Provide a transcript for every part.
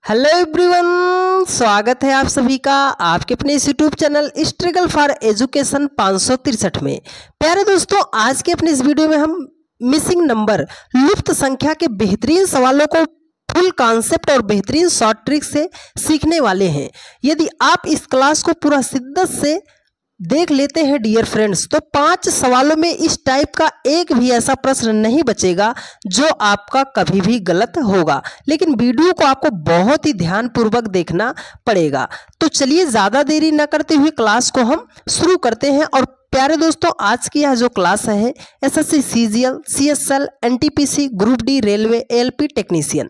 Hello everyone, स्वागत है आप सभी का आपके अपने इस YouTube channel struggle for education 563 में। प्यारे दोस्तों, आज के अपने इस वीडियो में हम मिसिंग नंबर लुप्त संख्या के बेहतरीन सवालों को फुल कॉन्सेप्ट और बेहतरीन शॉर्ट ट्रिक से सीखने वाले हैं। यदि आप इस क्लास को पूरा शिद्दत से देख लेते हैं डियर फ्रेंड्स, तो 5 सवालों में इस टाइप का एक भी ऐसा प्रश्न नहीं बचेगा जो आपका कभी भी गलत होगा। लेकिन वीडियो को आपको बहुत ही ध्यानपूर्वक देखना पड़ेगा। तो चलिए ज़्यादा देरी न करते हुए क्लास को हम शुरू करते हैं। और प्यारे दोस्तों, आज की यह जो क्लास है SSC CGL, CSL, NTPC, group D, railway, ALP technician,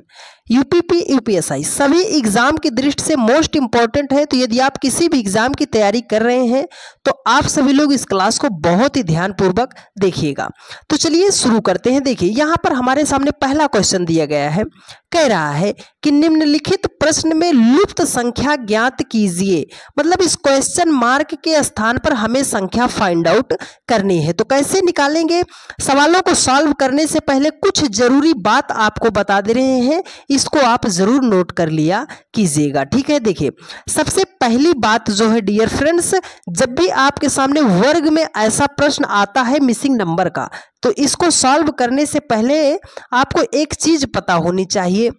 UPP, UPSI सभी एग्जाम की दृष्टि से मोस्ट इंपॉर्टेंट है। तो यदि आप किसी भी एग्जाम की तैयारी कर रहे हैं तो आप सभी लोग इस क्लास को बहुत ही ध्यानपूर्वक देखिएगा। तो चलिए शुरू करते हैं। देखिए, यहाँ पर हमारे सामने पहला क्वेश्चन दिया गया है। कह रहा है कि निम्नलिखित प्रश्न में लुप्त संख्या ज्ञात कीजिए। मतलब इस क्वेश्चन मार्क के स्थान पर हमें संख्या फाइंड आउट करनी है। तो कैसे निकालेंगे? सवालों को सॉल्व करने से पहले कुछ जरूरी बात आपको बता दे रहे हैं, इसको आप जरूर नोट कर लिया कीजिएगा। ठीक है, देखिए सबसे पहली बात जो है डियर फ्रेंड्स, जब भी आपके सामने वर्ग में ऐसा प्रश्न आता है मिसिंग नंबर का, तो इसको सॉल्व करने से पहले आपको एक चीज पता होनी चाहिए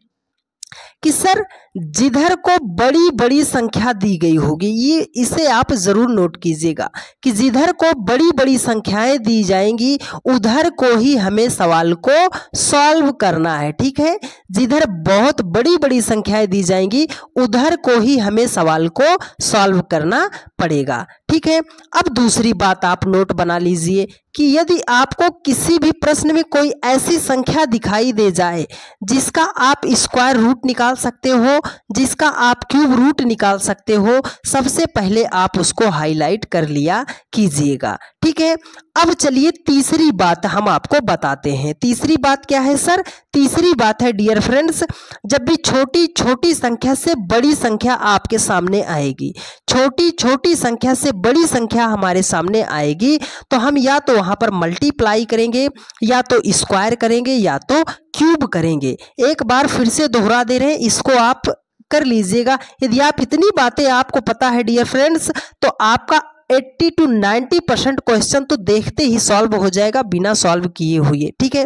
कि सर जिधर को बड़ी बड़ी संख्या दी गई होगी, ये इसे आप जरूर नोट कीजिएगा कि जिधर को बड़ी बड़ी संख्याएं दी जाएंगी उधर को ही हमें सवाल को सॉल्व करना है। ठीक है, जिधर बहुत बड़ी बड़ी संख्याएं दी जाएंगी उधर को ही हमें सवाल को सॉल्व करना पड़ेगा। ठीक है, अब दूसरी बात आप नोट बना लीजिए कि यदि आपको किसी भी प्रश्न में कोई ऐसी संख्या दिखाई दे जाए जिसका आप स्क्वायर रूट निकाल सकते हो, जिसका आप क्यूब रूट निकाल सकते हो, सबसे पहले आप उसको हाईलाइट कर लिया कीजिएगा। ठीक है, अब चलिए तीसरी बात हम आपको बताते हैं। तीसरी बात क्या है सर? तीसरी बात है डियर फ्रेंड्स, जब भी छोटी छोटी संख्या से बड़ी संख्या आपके सामने आएगी, छोटी छोटी संख्या से बड़ी संख्या हमारे सामने आएगी, तो हम या तो वहां पर मल्टीप्लाई करेंगे, या तो स्क्वायर करेंगे, या तो क्यूब करेंगे। एक बार फिर से दोहरा दे रहे हैं, इसको आप कर लीजिएगा। यदि आप इतनी बातें आपको पता है डियर फ्रेंड्स, तो आपका 80 to 90% क्वेश्चन तो देखते ही सॉल्व हो जाएगा बिना सॉल्व किए हुए। ठीक है,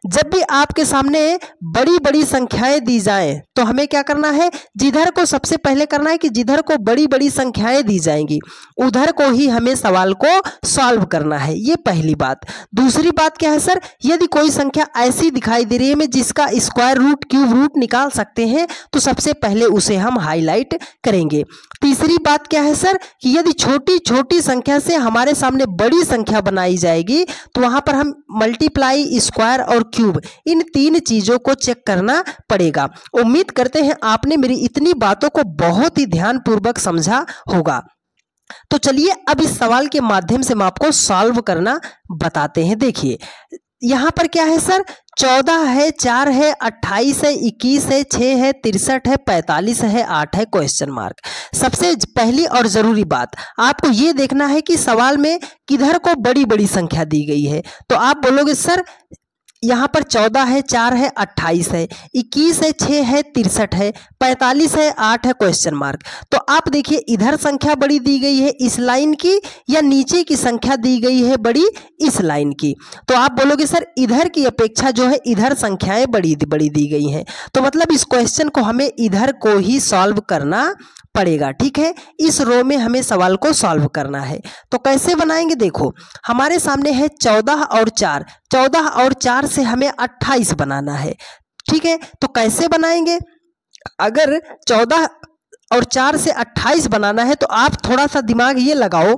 जब भी आपके सामने बड़ी बड़ी संख्याएं दी जाएं तो हमें क्या करना है? जिधर को सबसे पहले करना है कि जिधर को बड़ी बड़ी संख्याएं दी जाएंगी उधर को ही हमें सवाल को सॉल्व करना है। ये पहली बात। दूसरी बात क्या है सर? यदि कोई संख्या ऐसी दिखाई दे रही है जिसका स्क्वायर रूट, क्यूब रूट निकाल सकते हैं, तो सबसे पहले उसे हम हाईलाइट करेंगे। तीसरी बात क्या है सर? कि यदि छोटी छोटी संख्या से हमारे सामने बड़ी संख्या बनाई जाएगी तो वहां पर हम मल्टीप्लाई, स्क्वायर और क्यूब, इन 3 चीजों को चेक करना पड़ेगा। उम्मीद करते हैं आपने मेरी इतनी बातों को बहुत ही ध्यानपूर्वक समझा होगा। तो चलिए अब इस सवाल के माध्यम से हम आपको सॉल्व करना बताते हैं। देखिए यहां पर क्या है सर? 14 है, 4 है, 28 है, 21 है, 6 है, 63 है, 45 है, 8 है, क्वेश्चन मार्क। सबसे पहली और जरूरी बात आपको ये देखना है कि सवाल में किधर को बड़ी बड़ी संख्या दी गई है। तो आप बोलोगे सर यहाँ पर 14 है, 4 है, 28 है, 21 है, 6 है, 63 है, 45 है, 8 है, क्वेश्चन मार्क। तो आप देखिए इधर संख्या बड़ी दी गई है इस लाइन की, या नीचे की संख्या दी गई है बड़ी इस लाइन की। तो आप बोलोगे सर इधर की अपेक्षा जो है इधर संख्याएं बड़ी बड़ी दी गई हैं, तो मतलब इस क्वेश्चन को हमें इधर को ही सॉल्व करना पड़ेगा। ठीक है, इस रो में हमें सवाल को सॉल्व करना है। तो कैसे बनाएंगे? देखो हमारे सामने है 14 और 4, 14 और 4 से हमें 28 बनाना है। ठीक है, तो कैसे बनाएंगे? अगर 14 और 4 से 28 बनाना है तो आप थोड़ा सा दिमाग ये लगाओ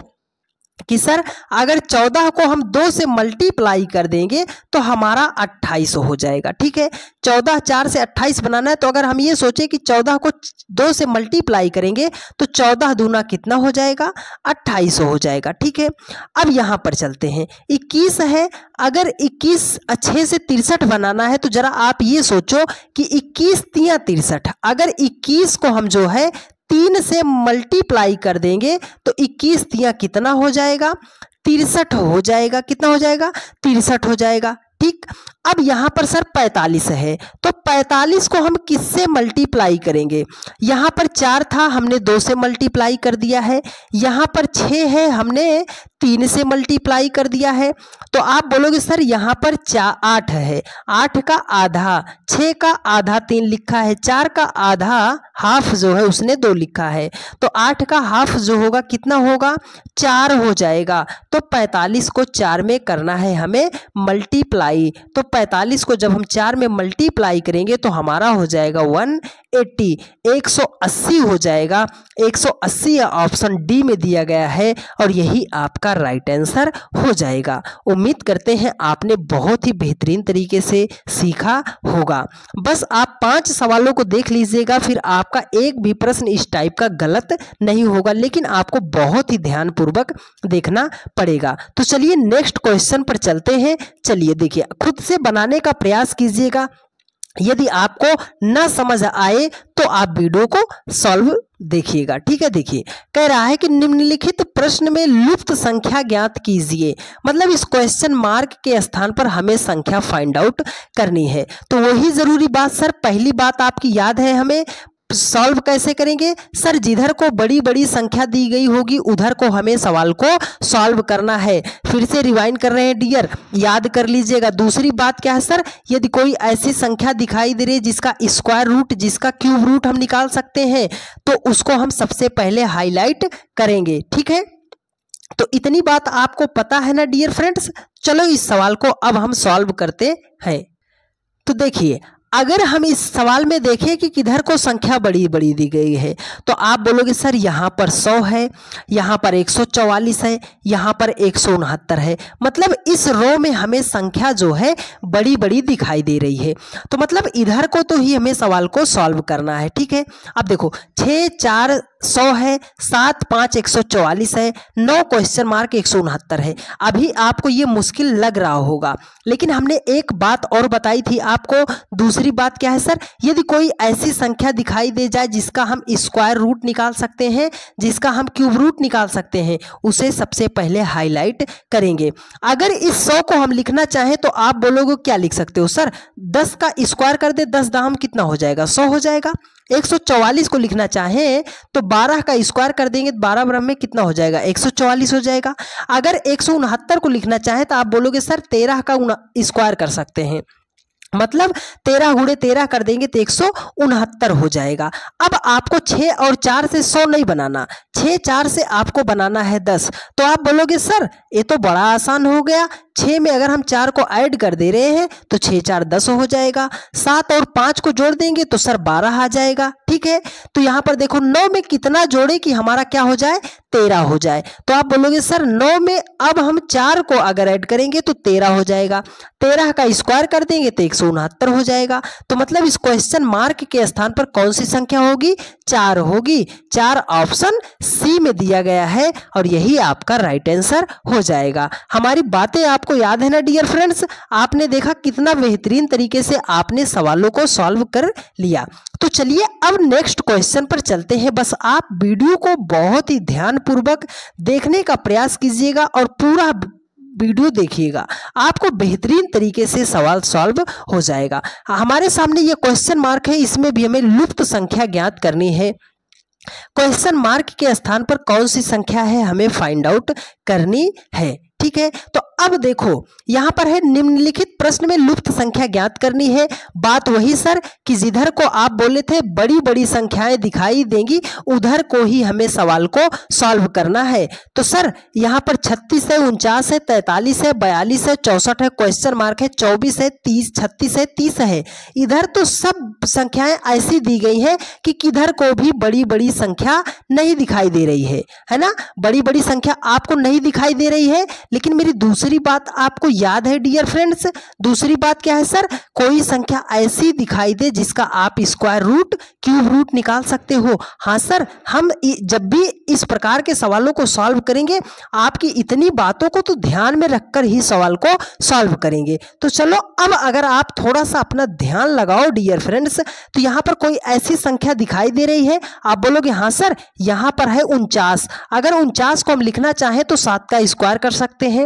कि सर अगर 14 को हम 2 से मल्टीप्लाई कर देंगे तो हमारा 28 हो जाएगा। ठीक है, 14 4 से 28 बनाना है, तो अगर हम ये सोचे कि 14 को 2 से मल्टीप्लाई करेंगे तो 14 दूना कितना हो जाएगा? 28 हो जाएगा। ठीक है, अब यहाँ पर चलते हैं। 21 है, अगर 21 6 से 63 बनाना है तो जरा आप ये सोचो कि 21 तिया 63, अगर 21 को हम जो है 3 से मल्टीप्लाई कर देंगे तो 21 तिया कितना हो जाएगा? 63 हो जाएगा। कितना हो जाएगा? 63 हो जाएगा। ठीक। अब यहाँ पर सर 45 है, तो 45 को हम किससे मल्टीप्लाई करेंगे? यहाँ पर 4 था, हमने 2 से मल्टीप्लाई कर दिया है। यहाँ पर 6 है, हमने 3 से मल्टीप्लाई कर दिया है। तो आप बोलोगे सर यहाँ पर 8 है, 8 का आधा, 6 का आधा 3 लिखा है, 4 का आधा हाफ जो है उसने 2 लिखा है, तो 8 का हाफ जो होगा कितना होगा? 4 हो जाएगा। तो 45 को 4 में करना है हमें मल्टीप्लाई। तो 45 को जब हम 4 में मल्टीप्लाई करेंगे तो हमारा हो जाएगा 180, 180 हो जाएगा। 180 ऑप्शन डी में दिया गया है और यही आपका राइट आंसर हो जाएगा। उम्मीद करते हैं आपने बहुत ही बेहतरीन तरीके से सीखा होगा। बस आप 5 सवालों को देख लीजिएगा, फिर आपका एक भी प्रश्न इस टाइप का गलत नहीं होगा, लेकिन आपको बहुत ही ध्यानपूर्वक देखना पड़ेगा। तो चलिए नेक्स्ट क्वेश्चन पर चलते हैं। चलिए देखिए, खुद से बनाने का प्रयास कीजिएगा। यदि आपको न समझ आए तो आप वीडियो को सॉल्व देखिएगा। ठीक है, देखिए कह रहा है कि निम्नलिखित प्रश्न में लुप्त संख्या ज्ञात कीजिए। मतलब इस क्वेश्चन मार्क के स्थान पर हमें संख्या फाइंड आउट करनी है। तो वही जरूरी बात सर, पहली बात आपकी याद है, हमें सॉल्व कैसे करेंगे सर? जिधर को बड़ी बड़ी संख्या दी गई होगी उधर को हमें सवाल को सॉल्व करना है। फिर से रिवाइंड कर रहे हैं डियर, याद कर लीजिएगा। दूसरी बात क्या है सर? यदि कोई ऐसी संख्या दिखाई दे रही है जिसका स्क्वायर रूट, जिसका क्यूब रूट हम निकाल सकते हैं, तो उसको हम सबसे पहले हाईलाइट करेंगे। ठीक है, तो इतनी बात आपको पता है ना डियर फ्रेंड्स। चलो इस सवाल को अब हम सॉल्व करते हैं। तो देखिए, अगर हम इस सवाल में देखें कि किधर को संख्या बड़ी बड़ी दी गई है, तो आप बोलोगे सर यहाँ पर 100 है, यहाँ पर 144 है, यहाँ पर 169 है। मतलब इस रो में हमें संख्या जो है बड़ी बड़ी दिखाई दे रही है। तो मतलब इधर को तो ही हमें सवाल को सॉल्व करना है। ठीक है, अब देखो 6 4 100 है, 7 5 144 है, 9 क्वेश्चन मार्क 169 है। अभी आपको ये मुश्किल लग रहा होगा, लेकिन हमने एक बात और बताई थी आपको। दूसरी बात क्या है सर? यदि कोई ऐसी संख्या दिखाई दे जाए जिसका हम स्क्वायर रूट निकाल सकते हैं, जिसका हम क्यूब रूट निकाल सकते हैं, उसे सबसे पहले हाईलाइट करेंगे। अगर इस 100 को हम लिखना चाहें तो आप बोलोगे क्या लिख सकते हो सर? 10 का स्क्वायर कर दे, 10 दाम कितना हो जाएगा? 100 हो जाएगा। 144 को लिखना चाहें तो 12 का स्क्वायर कर देंगे, 12 बराबर में कितना हो जाएगा? 144 हो जाएगा। अगर 169 को लिखना चाहें तो आप बोलोगे सर 13 का स्क्वायर कर सकते हैं, मतलब 13 गुणे 13 कर देंगे तो 169 हो जाएगा। अब आपको 6 और 4 से 100 नहीं बनाना, 6 4 से आपको बनाना है 10। तो आप बोलोगे सर ये तो बड़ा आसान हो गया, 6 में अगर हम 4 को ऐड कर दे रहे हैं तो 6 4 10 हो जाएगा। 7 और 5 को जोड़ देंगे तो सर 12 आ जाएगा। ठीक है, तो यहाँ पर देखो 9 में कितना जोड़े कि हमारा क्या हो जाए? 13 हो जाए। तो आप बोलोगे सर 9 में अब हम 4 को अगर ऐड करेंगे तो 13 हो जाएगा। 13 का स्क्वायर कर देंगे तो 169 हो जाएगा। तो मतलब इस क्वेश्चन मार्क के स्थान पर कौन सी संख्या होगी? 4 होगी। 4 ऑप्शन सी में दिया गया है और यही आपका राइट आंसर हो जाएगा। हमारी बातें आपको याद है ना डियर फ्रेंड्स? आपने देखा कितना बेहतरीन तरीके से आपने सवालों को सॉल्व कर लिया। तो चलिए अब नेक्स्ट क्वेश्चन पर चलते हैं। बस आप वीडियो को बहुत ही ध्यानपूर्वक देखने का प्रयास कीजिएगा और पूरा वीडियो देखिएगा, आपको बेहतरीन तरीके से सवाल सॉल्व हो जाएगा। हमारे सामने ये क्वेश्चन मार्क है, इसमें भी हमें लुप्त संख्या ज्ञात करनी है। क्वेश्चन मार्क के स्थान पर कौन सी संख्या है हमें फाइंड आउट करनी है। ठीक है, तो अब देखो यहां पर है निम्नलिखित प्रश्न में लुप्त संख्या ज्ञात करनी है। बात वही सर कि जिधर को आप बोले थे बड़ी बड़ी संख्याएं दिखाई देंगी उधर को ही हमें सवाल को सॉल्व करना है। तो सर यहां पर 36 है, 49 है, 43 है, 42 है, 64 है, क्वेश्चन मार्क है, 24 है, 30, 36 है, 30 है। इधर तो सब संख्याएं ऐसी दी गई है कि किधर को भी बड़ी बड़ी संख्या नहीं दिखाई दे रही है ना? बड़ी बड़ी संख्या आपको नहीं दिखाई दे रही है। लेकिन मेरी दूसरी बात आपको याद है डियर फ्रेंड्स? दूसरी बात क्या है सर? कोई संख्या ऐसी दिखाई दे जिसका आप स्क्वायर रूट, क्यूब रूट निकाल सकते हो। हाँ सर, हम जब भी इस प्रकार के सवालों को सॉल्व करेंगे आपकी इतनी बातों को तो ध्यान में रखकर ही सवाल को सॉल्व करेंगे। तो चलो अब अगर आप थोड़ा सा अपना ध्यान लगाओ डियर फ्रेंड्स, तो यहाँ पर कोई ऐसी संख्या दिखाई दे रही है, आप बोलोगे हाँ सर यहाँ पर है 49। अगर 49 को हम लिखना चाहें तो 7 का स्क्वायर कर सकते हैं,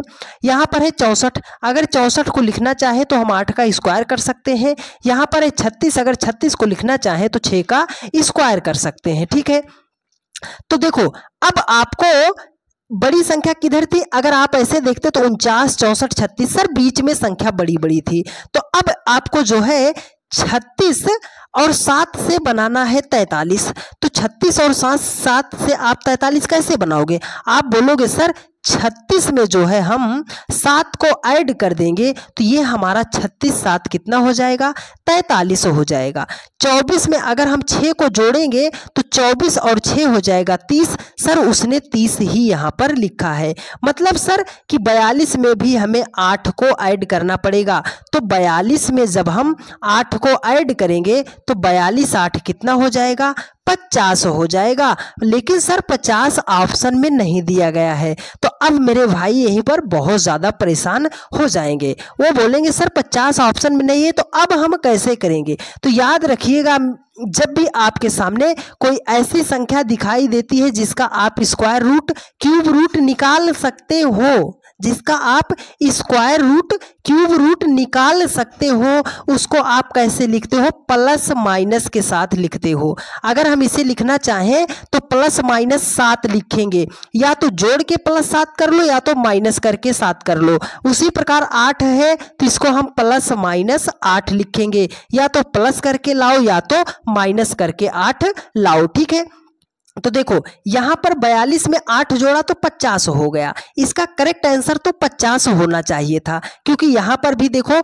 यहाँ पर है 64, अगर 64 को लिखना चाहे तो हम 8 का स्क्वायर कर सकते हैं। यहाँ पर है 36, अगर 36 को लिखना चाहे तो 6 का स्क्वायर कर सकते हैं। ठीक है, तो देखो अब आपको बड़ी संख्या किधर थी, अगर आप ऐसे देखते तो 49, 64, 36 सर बीच में संख्या बड़ी बड़ी थी। तो अब आपको जो है 36 और 7 से बनाना है 43। तो 36 और 7 से आप 43 कैसे बनाओगे? आप बोलोगे सर 36 में जो है हम 7 को ऐड कर देंगे तो ये हमारा 36 7 कितना हो जाएगा? 43 हो जाएगा। 24 में अगर हम 6 को जोड़ेंगे तो 24 और 6 हो जाएगा 30। सर उसने 30 ही यहाँ पर लिखा है, मतलब सर कि 42 में भी हमें 8 को ऐड करना पड़ेगा। तो 42 में जब हम 8 को ऐड करेंगे तो 42 8 कितना हो जाएगा? 50 हो जाएगा। लेकिन सर 50 ऑप्शन में नहीं दिया गया है। तो अब मेरे भाई यहीं पर बहुत ज़्यादा परेशान हो जाएंगे, वो बोलेंगे सर 50 ऑप्शन में नहीं है, तो अब हम कैसे करेंगे? तो याद रखिएगा, जब भी आपके सामने कोई ऐसी संख्या दिखाई देती है जिसका आप स्क्वायर रूट क्यूब रूट निकाल सकते हो, जिसका आप स्क्वायर रूट क्यूब रूट निकाल सकते हो, उसको आप कैसे लिखते हो? प्लस माइनस के साथ लिखते हो। अगर हम इसे लिखना चाहें तो प्लस माइनस 7 लिखेंगे, या तो जोड़ के प्लस 7 कर लो या तो माइनस करके 7 कर लो। उसी प्रकार 8 है तो इसको हम प्लस माइनस 8 लिखेंगे, या तो प्लस करके लाओ या तो माइनस करके 8 लाओ। ठीक है, तो देखो यहाँ पर 42 में 8 जोड़ा तो 50 हो गया। इसका करेक्ट आंसर तो 50 होना चाहिए था, क्योंकि यहाँ पर भी देखो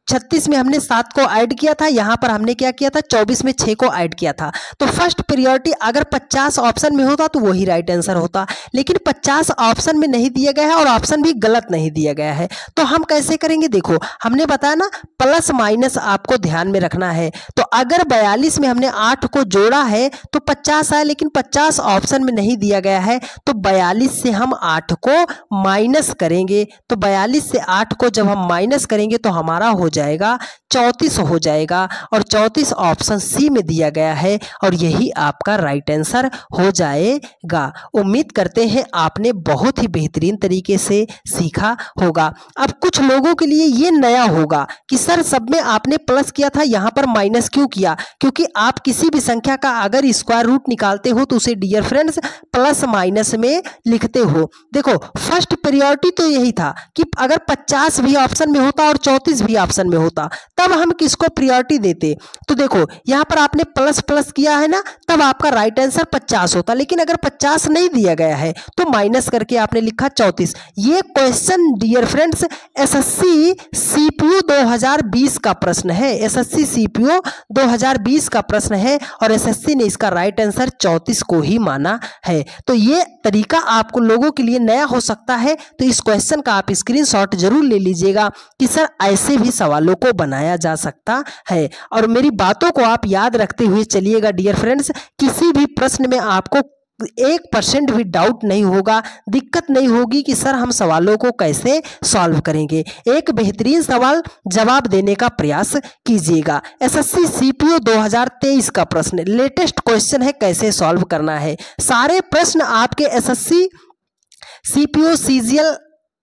36 में हमने 7 को ऐड किया था, यहाँ पर हमने क्या किया था? 24 में 6 को ऐड किया था। तो फर्स्ट प्रायोरिटी अगर 50 ऑप्शन में होता तो वही राइट आंसर होता, लेकिन 50 ऑप्शन में नहीं दिया गया है और ऑप्शन भी गलत नहीं दिया गया है। तो हम कैसे करेंगे? देखो हमने बताया ना प्लस माइनस आपको ध्यान में रखना है। तो अगर 42 में हमने 8 को जोड़ा है तो 50 आया, लेकिन 50 ऑप्शन में नहीं दिया गया है। तो 42 से हम 8 को माइनस करेंगे, तो 42 से 8 को जब हम माइनस करेंगे तो हमारा हो जाएगा 34 हो जाएगा, और 34 ऑप्शन सी में दिया गया है, और यही आपका राइट आंसर हो जाएगा। उम्मीद करते हैं आपने बहुत ही बेहतरीन तरीके से सीखा होगा। अब कुछ लोगों के लिए ये नया होगा कि सर सब में आपने प्लस किया था, यहाँ पर माइनस क्यों किया? क्योंकि आप किसी भी संख्या का अगर स्क्वायर रूट निकालते हो तो उसे डियर फ्रेंड्स प्लस माइनस में लिखते हो। देखो फर्स्ट प्रायोरिटी तो यही था कि अगर 50 भी ऑप्शन में होता और 34 भी ऑप्शन में होता तब हम किसको प्रायोरिटी देते? तो देखो यहाँ पर आपने प्लस प्लस किया है ना, तब आपका राइट आंसर 50 होता, लेकिन अगर 50 नहीं दिया गया है तो माइनस करके आपने लिखा 34। ये question dear friends SSC CPU 2020 का प्रश्न है, एसएससी सीपीयू 2020 का प्रश्न है, और एसएससी ने इसका राइट आंसर 34 को ही माना है। तो ये तरीका आपको लोगों के लिए नया हो सकता है, तो इस क्वेश्चन का आप स्क्रीनशॉट जरूर ले लीजिएगा कि सर ऐसे भी सवालों को बनाया जा सकता है। और मेरी बातों को आप याद रखते हुए चलिएगा डियर फ्रेंड्स, किसी भी प्रश्न में आपको 1% भी डाउट नहीं होगा, दिक्कत नहीं होगी कि सर हम सवालों को कैसे सॉल्व करेंगे। एक बेहतरीन सवाल जवाब देने का प्रयास कीजिएगा। एसएससी सीपीयू 2023 का प्रश्न लेटेस्ट क्वेश्चन है, कैसे सॉल्व करना है। सारे प्रश्न आपके एसएससी सीपीयू सीजीएल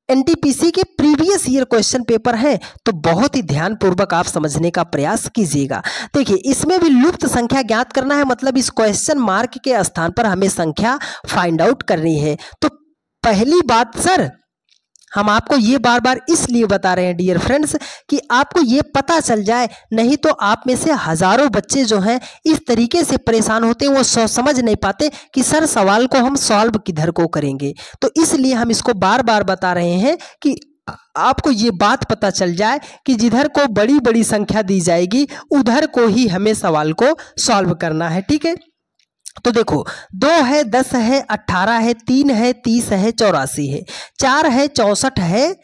एनटीपीसी के प्रीवियस ईयर क्वेश्चन पेपर हैं, तो बहुत ही ध्यान पूर्वक आप समझने का प्रयास कीजिएगा। देखिए इसमें भी लुप्त संख्या ज्ञात करना है, मतलब इस क्वेश्चन मार्क के स्थान पर हमें संख्या फाइंड आउट करनी है। तो पहली बात सर हम आपको ये बार बार इसलिए बता रहे हैं डियर फ्रेंड्स कि आपको ये पता चल जाए, नहीं तो आप में से हजारों बच्चे जो हैं इस तरीके से परेशान होते हैं, वो समझ नहीं पाते कि सर सवाल को हम सॉल्व किधर को करेंगे। तो इसलिए हम इसको बार बार बता रहे हैं कि आपको ये बात पता चल जाए कि जिधर को बड़ी बड़ी संख्या दी जाएगी उधर को ही हमें सवाल को सॉल्व करना है। ठीक है, तो देखो 2 है, 10 है, 18 है, 3 है, 30 है, 84 है, 4 है, 64 है,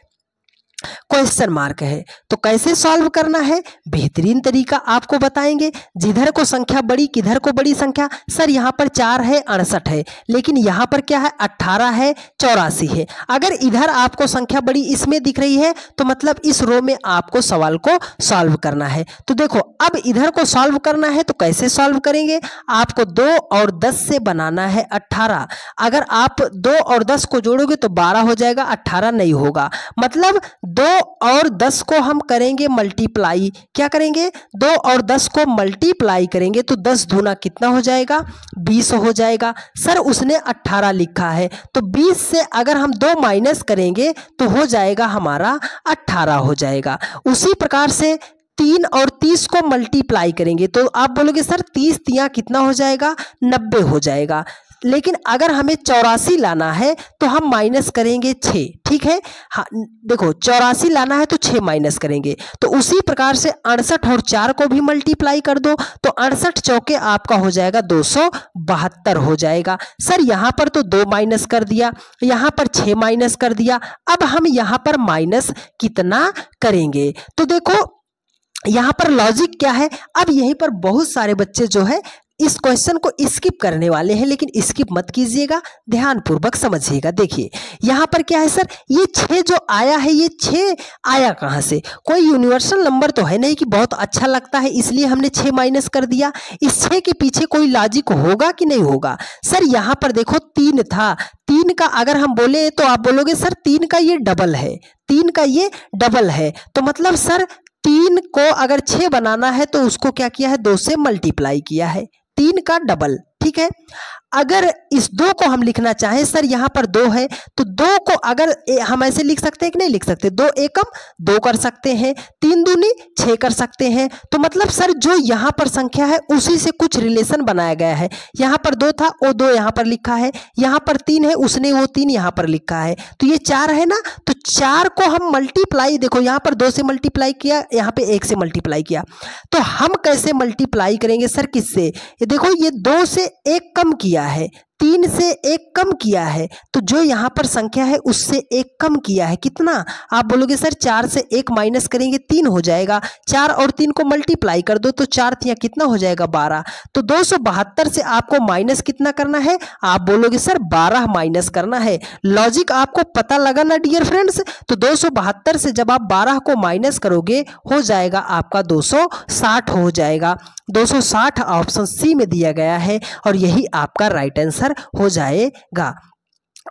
क्वेश्चन मार्क है। तो कैसे सॉल्व करना है, बेहतरीन तरीका आपको बताएंगे। जिधर को संख्या बड़ी, किधर को बड़ी संख्या, सर यहाँ पर 4 है 68 है, लेकिन यहाँ पर क्या है 18 है 84 है। अगर इधर आपको संख्या बड़ी इसमें दिख रही है तो मतलब इस रो में आपको सवाल को सॉल्व करना है। तो देखो अब इधर को सॉल्व करना है तो कैसे सॉल्व करेंगे, आपको 2 और 10 से बनाना है 18। अगर आप 2 और 10 को जोड़ोगे तो 12 हो जाएगा, 18 नहीं होगा। मतलब 2 और 10 को हम करेंगे मल्टीप्लाई। क्या करेंगे, 2 और 10 को मल्टीप्लाई करेंगे तो 10 दूना कितना हो जाएगा, 20 हो जाएगा। सर उसने 18 लिखा है तो 20 से अगर हम 2 माइनस करेंगे तो हो जाएगा हमारा 18 हो जाएगा। उसी प्रकार से 3 और 30 को मल्टीप्लाई करेंगे तो आप बोलोगे सर 30 तिया कितना हो जाएगा, 90 हो जाएगा। लेकिन अगर हमें 84 लाना है तो हम माइनस करेंगे 6, ठीक है। हाँ देखो 84 लाना है तो 6 माइनस करेंगे। तो उसी प्रकार से 68 और 4 को भी मल्टीप्लाई कर दो तो 68 चौके आपका हो जाएगा 272 हो जाएगा। सर यहाँ पर तो 2 माइनस कर दिया, यहाँ पर 6 माइनस कर दिया। अब हम यहाँ पर माइनस कितना करेंगे, तो देखो यहाँ पर लॉजिक क्या है। अब यहीं पर बहुत सारे बच्चे जो है इस क्वेश्चन को स्किप करने वाले हैं, लेकिन स्किप मत कीजिएगा, ध्यानपूर्वक समझिएगा। देखिए यहाँ पर क्या है सर, ये 6 जो आया है ये 6 आया कहाँ से, कोई यूनिवर्सल नंबर तो है नहीं कि बहुत अच्छा लगता है इसलिए हमने 6 माइनस कर दिया। इस 6 के पीछे कोई लॉजिक होगा कि नहीं होगा। सर यहाँ पर देखो 3 था, 3 का अगर हम बोले तो आप बोलोगे सर 3 का ये डबल है, 3 का ये डबल है। तो मतलब सर 3 को अगर 6 बनाना है तो उसको क्या किया है, 2 से मल्टीप्लाई किया है, 3 का डबल, ठीक है। अगर इस 2 को हम लिखना चाहें, सर यहाँ पर 2 है तो 2 को अगर हम ऐसे लिख सकते हैं कि नहीं लिख सकते, 2 एकम 2 कर सकते हैं, 3 दूनी 6 कर सकते हैं। तो मतलब सर जो यहाँ पर संख्या है उसी से कुछ रिलेशन बनाया गया है। यहाँ पर 2 था, वो 2 यहाँ पर लिखा है, यहाँ पर 3 है, उसने वो 3 यहाँ पर लिखा है, तो ये 4 है ना। तो 4 को हम मल्टीप्लाई, देखो यहाँ पर 2 से मल्टीप्लाई किया, यहाँ पे 1 से मल्टीप्लाई किया, तो हम कैसे मल्टीप्लाई करेंगे सर, किससे, ये देखो ये 2 से 1 कम किया है, 3 से 1 कम किया है, तो जो यहाँ पर संख्या है उससे 1 कम किया है, कितना, आप बोलोगे सर 4 से 1 माइनस करेंगे 3 हो जाएगा, 4 और 3 को मल्टीप्लाई कर दो तो 4 तिया कितना हो जाएगा 12। तो 272 से आपको माइनस कितना करना है, आप बोलोगे सर 12 माइनस करना है। लॉजिक आपको पता लगा ना डियर फ्रेंड्स। तो 272 से जब आप 12 को माइनस करोगे हो जाएगा आपका 260 हो जाएगा। 260 ऑप्शन सी में दिया गया है और यही आपका राइट आंसर हो जाएगा।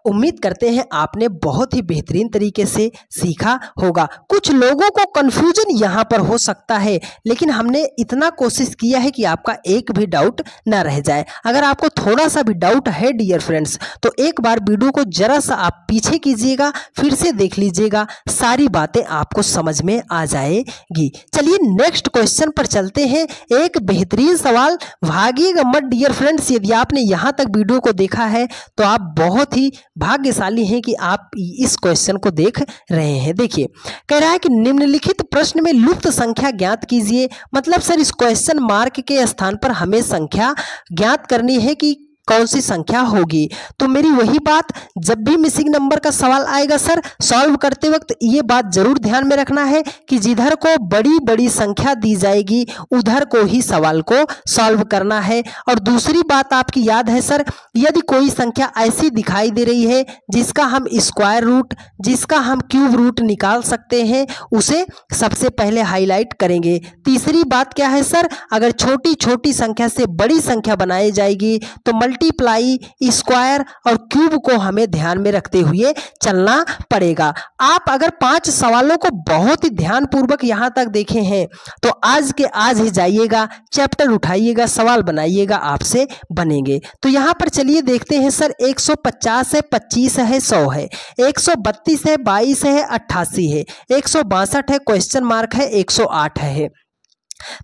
उम्मीद करते हैं आपने बहुत ही बेहतरीन तरीके से सीखा होगा। कुछ लोगों को कंफ्यूजन यहाँ पर हो सकता है, लेकिन हमने इतना कोशिश किया है कि आपका एक भी डाउट ना रह जाए। अगर आपको थोड़ा सा भी डाउट है डियर फ्रेंड्स तो एक बार वीडियो को जरा सा आप पीछे कीजिएगा, फिर से देख लीजिएगा, सारी बातें आपको समझ में आ जाएगी। चलिए नेक्स्ट क्वेश्चन पर चलते हैं। एक बेहतरीन सवाल, भागिएगा मत डियर फ्रेंड्स। यदि आपने यहाँ तक वीडियो को देखा है तो आप बहुत ही भाग्यशाली हैं कि आप इस क्वेश्चन को देख रहे हैं। देखिए कह रहा है कि निम्नलिखित प्रश्न में लुप्त संख्या ज्ञात कीजिए। मतलब सर इस क्वेश्चन मार्क के स्थान पर हमें संख्या ज्ञात करनी है कि कौन सी संख्या होगी। तो मेरी वही बात, जब भी मिसिंग नंबर का सवाल आएगा सर सॉल्व करते वक्त ये बात जरूर ध्यान में रखना है कि जिधर को बड़ी बड़ी संख्या दी जाएगी उधर को ही सवाल को सॉल्व करना है। और दूसरी बात आपकी याद है सर, यदि कोई संख्या ऐसी दिखाई दे रही है जिसका हम स्क्वायर रूट, जिसका हम क्यूब रूट निकाल सकते हैं, उसे सबसे पहले हाईलाइट करेंगे। तीसरी बात क्या है सर, अगर छोटी छोटी संख्या से बड़ी संख्या बनाई जाएगी तो मल्टीप्लाई, स्क्वायर और क्यूब को हमें ध्यान में रखते हुए चलना पड़ेगा। आप अगर 5 सवालों को बहुत ही ध्यानपूर्वक यहाँ तक देखे हैं तो आज के आज ही जाइएगा, चैप्टर उठाइएगा, सवाल बनाइएगा, आपसे बनेंगे। तो यहाँ पर चलिए देखते हैं सर, 150 है, 25 है, 100 है, 132 है, 22 है, 88 है, 162 है, क्वेश्चन मार्क है, 108 है।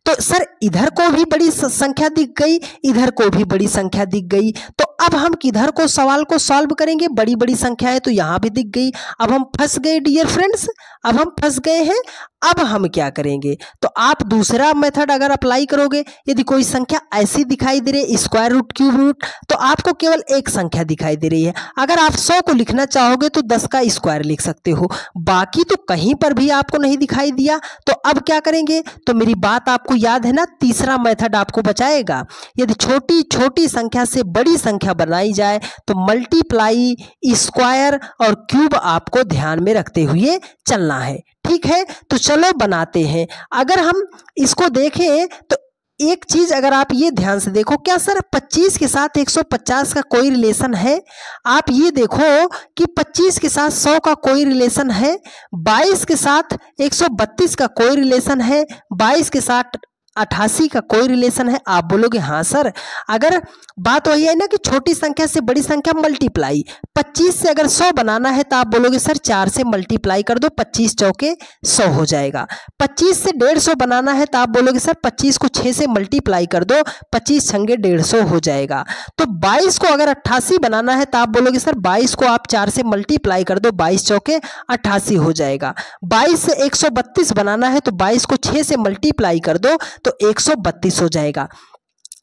तो सर इधर को भी बड़ी संख्या दिख गई, इधर को भी बड़ी संख्या दिख गई, तो अब हम किधर को सवाल को सॉल्व करेंगे, बड़ी बड़ी संख्या है तो यहां भी दिख गई। अब हम फंस गए डियर फ्रेंड्स, अब हम फंस गए हैं। अब हम क्या करेंगे, तो आप दूसरा मेथड अगर अप्लाई करोगे, यदि कोई संख्या ऐसी दिखाई दे रही है स्क्वायर रूट क्यूब रूट, तो आपको केवल एक संख्या दिखाई दे रही है। अगर आप 100 को लिखना चाहोगे तो 10 का स्क्वायर लिख सकते हो, बाकी तो कहीं पर भी आपको नहीं दिखाई दिया। तो अब क्या करेंगे, तो मेरी बात आपको याद है ना, तीसरा मेथड आपको बचाएगा। यदि छोटी छोटी संख्या से बड़ी संख्या बनाई जाए तो मल्टीप्लाई, स्क्वायर और क्यूब आपको ध्यान में रखते हुए चलना है। ठीक है, तो चलो बनाते हैं। अगर हम इसको देखें तो एक चीज अगर आप ये ध्यान से देखो, क्या सर 25 के साथ 150 का कोई रिलेशन है? आप ये देखो कि 25 के साथ 100 का कोई रिलेशन है, 22 के साथ 132 का कोई रिलेशन है, 22 के साथ 88 का कोई रिलेशन है। आप बोलोगे हाँ सर, अगर बात वही है ना कि छोटी संख्या से बड़ी संख्या मल्टीप्लाई, 25 से अगर 100 बनाना है तो आप बोलोगे सर 4 से मल्टीप्लाई कर दो, 25 चौके 100 हो जाएगा। 25 से 150 बनाना है तो आप बोलोगे सर 25 को 6 से मल्टीप्लाई कर दो, 25 छंगे 150 हो जाएगा। तो 22 को अगर 88 बनाना है तो आप बोलोगे सर 22 को आप 4 से मल्टीप्लाई कर दो, 22 चौके 88 हो जाएगा। 22 से 132 बनाना है तो 22 को 6 से मल्टीप्लाई कर दो तो 132 हो जाएगा।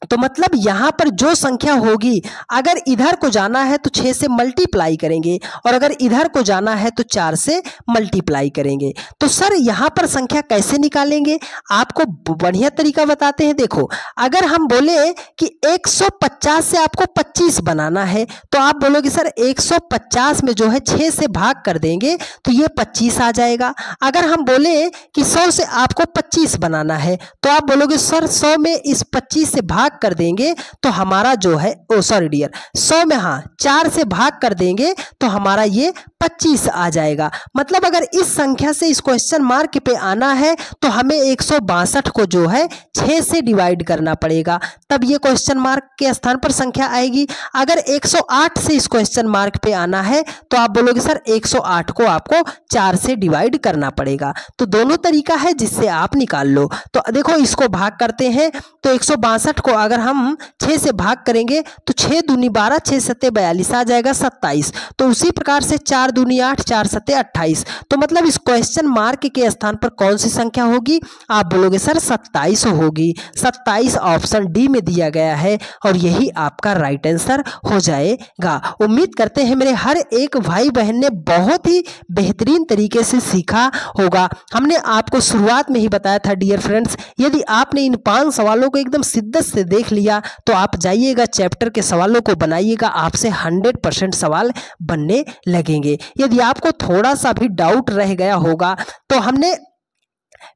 तो मतलब यहां पर जो संख्या होगी, अगर इधर को जाना है तो 6 से मल्टीप्लाई करेंगे और अगर इधर को जाना है तो 4 से मल्टीप्लाई करेंगे। तो सर यहां पर संख्या कैसे निकालेंगे, आपको बढ़िया तरीका बताते हैं। देखो, अगर हम बोले कि 150 से आपको 25 बनाना है तो आप बोलोगे सर 150 में जो है 6 से भाग कर देंगे तो ये 25 आ जाएगा। अगर हम बोले कि 100 से आपको 25 बनाना है तो आप बोलोगे सर 100 में इस 25 से भाग कर देंगे तो हमारा जो है, ओ सॉरी डियर, 100 में हाँ 4 से भाग कर देंगे तो हमारा ये 25 आ जाएगा। मतलब अगर इस संख्या से इस क्वेश्चन मार्क पे आना है तो हमें 162 को जो है 6 से डिवाइड करना पड़ेगा, तब ये क्वेश्चन मार्क के स्थान पर संख्या आएगी। अगर 108 से इस क्वेश्चन मार्क पे आना है तो आप बोलोगे सर 108 को आपको 4 से डिवाइड करना पड़ेगा। तो दोनों तरीका है जिससे आप निकाल लो। तो देखो इसको भाग करते हैं तो 162 को अगर हम 6 से भाग करेंगे तो 6 दूनी 12, 6 सत्ते 42 आ जाएगा 27। तो उसी प्रकार से 4 दूनी 8, 4 सत्ते 28। तो मतलब इस क्वेश्चन मार्क के स्थान पर कौन सी संख्या होगी, आप बोलोगे सर 27 होगी। 27 ऑप्शन डी में दिया गया है और यही आपका राइट आंसर हो जाएगा। उम्मीद करते हैं मेरे हर एक भाई बहन ने बहुत ही बेहतरीन तरीके से सीखा होगा। हमने आपको शुरुआत में ही बताया था डियर फ्रेंड्स, यदि आपने इन 5 सवालों को एकदम शिद्दत से देख लिया तो आप जाइएगा चैप्टर के सवालों को बनाइएगा, आपसे 100% सवाल बनने लगेंगे। यदि आपको थोड़ा सा भी डाउट रह गया होगा तो हमने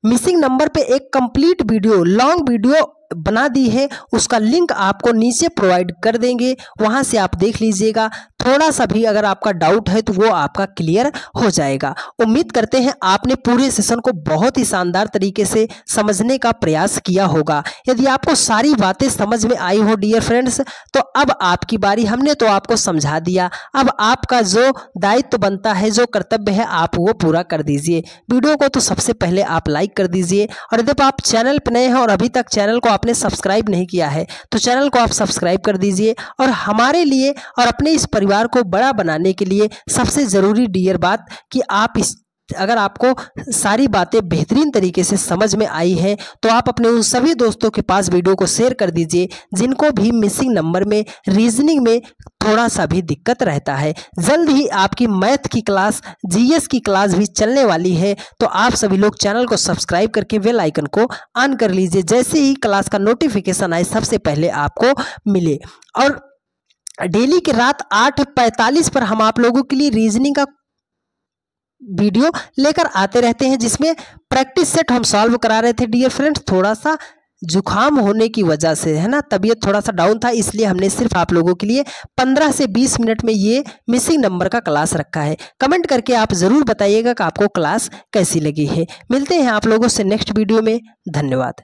मिसिंग नंबर पे एक कंप्लीट वीडियो, लॉन्ग वीडियो बना दी है, उसका लिंक आपको नीचे प्रोवाइड कर देंगे, वहां से आप देख लीजिएगा। थोड़ा सा भी अगर आपका डाउट है तो वो आपका क्लियर हो जाएगा। उम्मीद करते हैं आपने पूरे सेशन को बहुत ही शानदार तरीके से समझने का प्रयास किया होगा। यदि आपको सारी बातें समझ में आई हो डियर फ्रेंड्स तो अब आपकी बारी, हमने तो आपको समझा दिया, अब आपका जो दायित्व बनता है, जो कर्तव्य है, आप वो पूरा कर दीजिए। वीडियो को तो सबसे पहले आप लाइक कर दीजिए और यदि आप चैनल पर नए हैं और अभी तक चैनल को आपने सब्सक्राइब नहीं किया है तो चैनल को आप सब्सक्राइब कर दीजिए। और हमारे लिए और अपने इस परिवार को बड़ा बनाने के लिए सबसे जरूरी डियर बात कि आप अगर आपको सारी बातें बेहतरीन तरीके से समझ में आई हैं तो आप अपने उन सभी दोस्तों के पास वीडियो को शेयर कर दीजिए जिनको भी मिसिंग नंबर में, रीजनिंग में थोड़ा सा भी दिक्कत रहता है। जल्द ही आपकी मैथ की क्लास, जीएस की क्लास भी चलने वाली है, तो आप सभी लोग चैनल को सब्सक्राइब करके बेल आइकन को ऑन कर लीजिए, जैसे ही क्लास का नोटिफिकेशन आए सबसे पहले आपको मिले। और डेली के रात 8:45 पर हम आप लोगों के लिए रीजनिंग का वीडियो लेकर आते रहते हैं, जिसमें प्रैक्टिस सेट हम सॉल्व करा रहे थे डियर फ्रेंड्स। थोड़ा सा जुखाम होने की वजह से, है ना, तबीयत थोड़ा सा डाउन था, इसलिए हमने सिर्फ आप लोगों के लिए 15 से 20 मिनट में ये मिसिंग नंबर का क्लास रखा है। कमेंट करके आप ज़रूर बताइएगा कि आपको क्लास कैसी लगी है। मिलते हैं आप लोगों से नेक्स्ट वीडियो में। धन्यवाद।